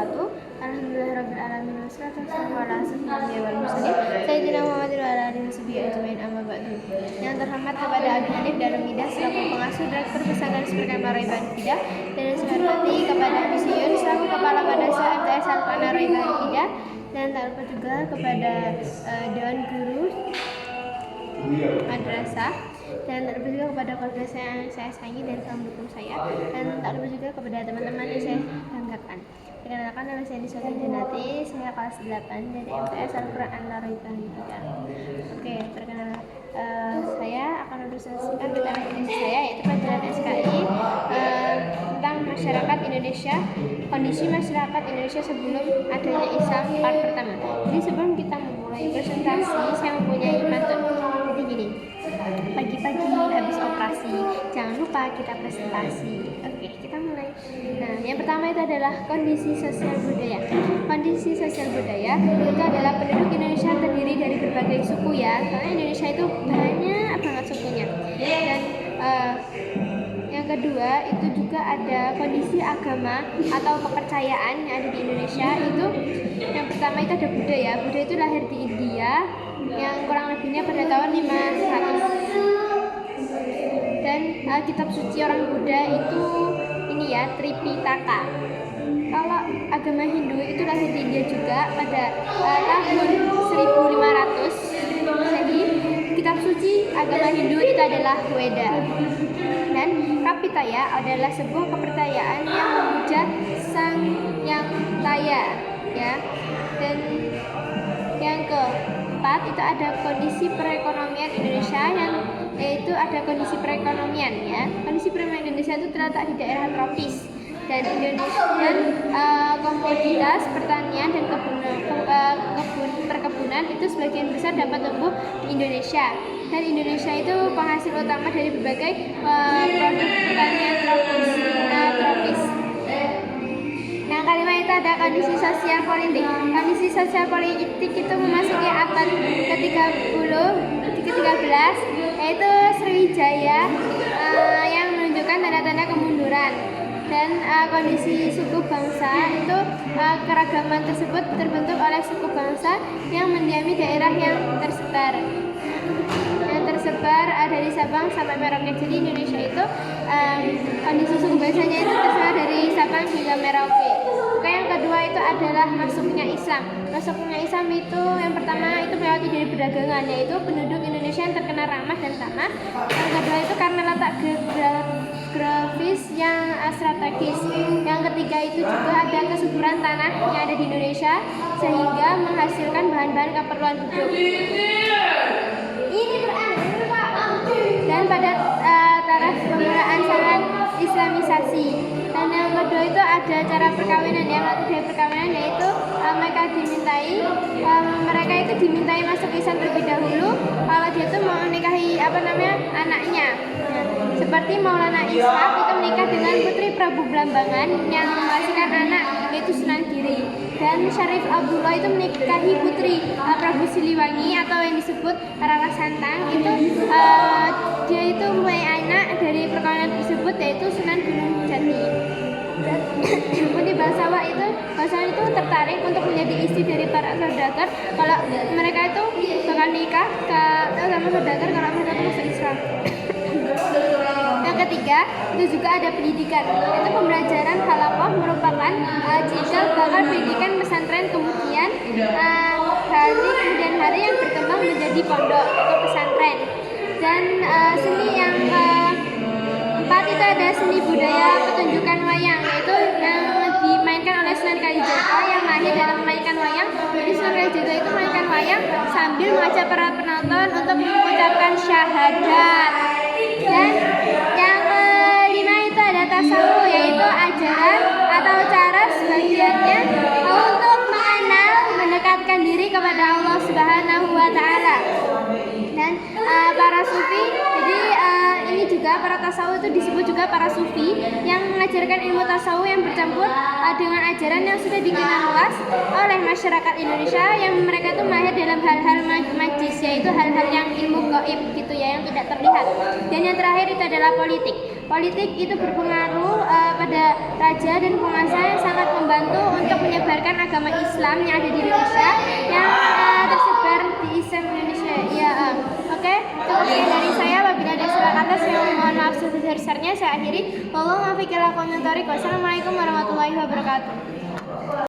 wabarakatuh. Alhamdulillahirabbil alamin wassalatu wassalamu ala asyrofil anbiya'i wal mursalin sayyidina Muhammadin wa ala alihi washabihi ajmain amma ba'du. Yang terhormat kepada Abi Hanif dan Umidah selaku pengasuh Direktur Pesantren Seperkan Ar-Raibani Hidayah, dan yang saya hormati kepada Miss Yun selaku Kepala Madrasah MTS Al-Quran Ar-Raibani Hidayah, dan tak lupa juga kepada Dewan Guru Madrasah, dan tak lupa juga kepada keluarga saya yang saya sayangi dan selalu mendukung saya, dan tak lupa juga kepada teman-teman yang saya banggakan. Perkenalkan, nama saya Niswati Janati, saya kelas 8 dari MTS Al-Quran Ar-Raibani Hidayah. Oke, perkenalkan, saya akan mempresentasikan tentang Indonesia saya, yaitu pelajaran SKI tentang masyarakat Indonesia, kondisi masyarakat Indonesia sebelum adanya Islam part pertama. Jadi sebelum kita memulai presentasi, saya mempunyai pantun. Jadi gini, pagi-pagi habis operasi, jangan lupa kita presentasi. Oke, kita mulai. Nah, yang pertama itu adalah kondisi sosial budaya. Kondisi sosial budaya itu adalah penduduk Indonesia terdiri dari berbagai suku ya, karena Indonesia itu banyak banget sukunya. Dan yang kedua itu juga ada kondisi agama atau kepercayaan yang ada di Indonesia. Itu yang pertama itu ada Buddha ya. Buddha itu lahir di India yang kurang lebihnya pada tahun 500. Dan kitab suci orang Buddha itu ini ya, Tripitaka. Kalau agama Hindu itu lahir di India juga pada tahun 1500. Jadi kitab suci agama Hindu itu adalah Weda. Dan Kapitaya adalah sebuah kepercayaan yang memuja Sang Yang Taya ya. Dan yang keempat itu ada kondisi perekonomian Indonesia, yang yaitu ada kondisi perekonomian ya. Kondisi perekonomian Indonesia itu terletak di daerah tropis, dan Indonesia komoditas pertanian dan perkebunan itu sebagian besar dapat tumbuh di Indonesia. Dan Indonesia itu penghasil utama dari berbagai produk pertanian tropis. Yang kelima itu ada kondisi sosial politik. Kondisi sosial politik itu memasuki abad ke-13, yaitu Sriwijaya yang menunjukkan tanda-tanda kemunduran. Dan kondisi suku bangsa itu keragaman tersebut terbentuk oleh suku bangsa yang mendiami daerah yang tersebar dari Sabang sampai Merauke. Jadi Indonesia itu kondisi suku bangsanya itu tersebar dari Sabang hingga Merauke. Oke, yang kedua itu adalah masuknya Islam. Masuknya Islam itu yang pertama itu melewati dari perdagangan, yaitu penduduk Indonesia yang terkenal ramah dan tamak. Yang kedua itu karena letak geografis yang strategis. Yang ketiga itu juga ada kesuburan tanah yang ada di Indonesia sehingga menghasilkan bahan-bahan keperluan hidup. Dan pada taraf permulaan sangat Islamisasi. Dan yang kedua itu ada cara perkawinan. Yang dari perkawinan yaitu mereka itu dimintai masuk Islam terlebih dahulu kalau dia itu mau menikahi anaknya. Nah, seperti Maulana Ishaq itu menikah dengan putri Prabu Blambangan yang menghasilkan anak yaitu Sunan Giri. Dan Syarif Abdullah itu menikahi putri Prabu Siliwangi atau yang disebut Rara Santang. Itu dia itu mempunyai anak dari perkawinan tersebut yaitu Sunan Gunung Jati. Dan kemudian bangsawan itu tertarik untuk menjadi istri dari para saudagar kalau mereka itu bakal nikah sama saudagar kalau mereka itu masuk Islam. Yang ketiga itu juga ada pendidikan, itu pembelajaran halaqah merupakan cikal bakal pendidikan pesantren, kemudian hari yang berkembang menjadi pondok atau pesantren. Dan seni yang keempat itu ada seni budaya pertunjukan wayang, yaitu yang dimainkan oleh Sunan Kalijaga yang lahir dalam memainkan wayang. Jadi Sunan Kalijaga itu memainkan wayang sambil mengajak para penonton untuk mengucapkan syahadat. Dan yang kelima itu ada tasawuf, yaitu ajaran atau cara sebagiannya untuk mengenal, mendekatkan diri kepada Allah Subhanahu wa Ta'ala. Dan para sufi, jadi ini juga para tasawuf itu disebut juga para sufi yang mengajarkan ilmu tasawuf yang bercampur dengan ajaran yang sudah dikenal luas oleh masyarakat Indonesia, yang mereka itu mahir dalam hal-hal majis, yaitu hal-hal yang ilmu gaib gitu ya, yang tidak terlihat. Dan yang terakhir itu adalah politik. Politik itu berpengaruh pada raja dan penguasa yang sangat membantu untuk menyebarkan agama Islam yang ada di Indonesia yang tersebar di Islam Indonesia. Ya, oke. Cukup sekian dari saya. Apabila ada salah kata, saya mohon maaf sebesar-besarnya. Saya akhiri. Wassalamualaikum warahmatullahi wabarakatuh.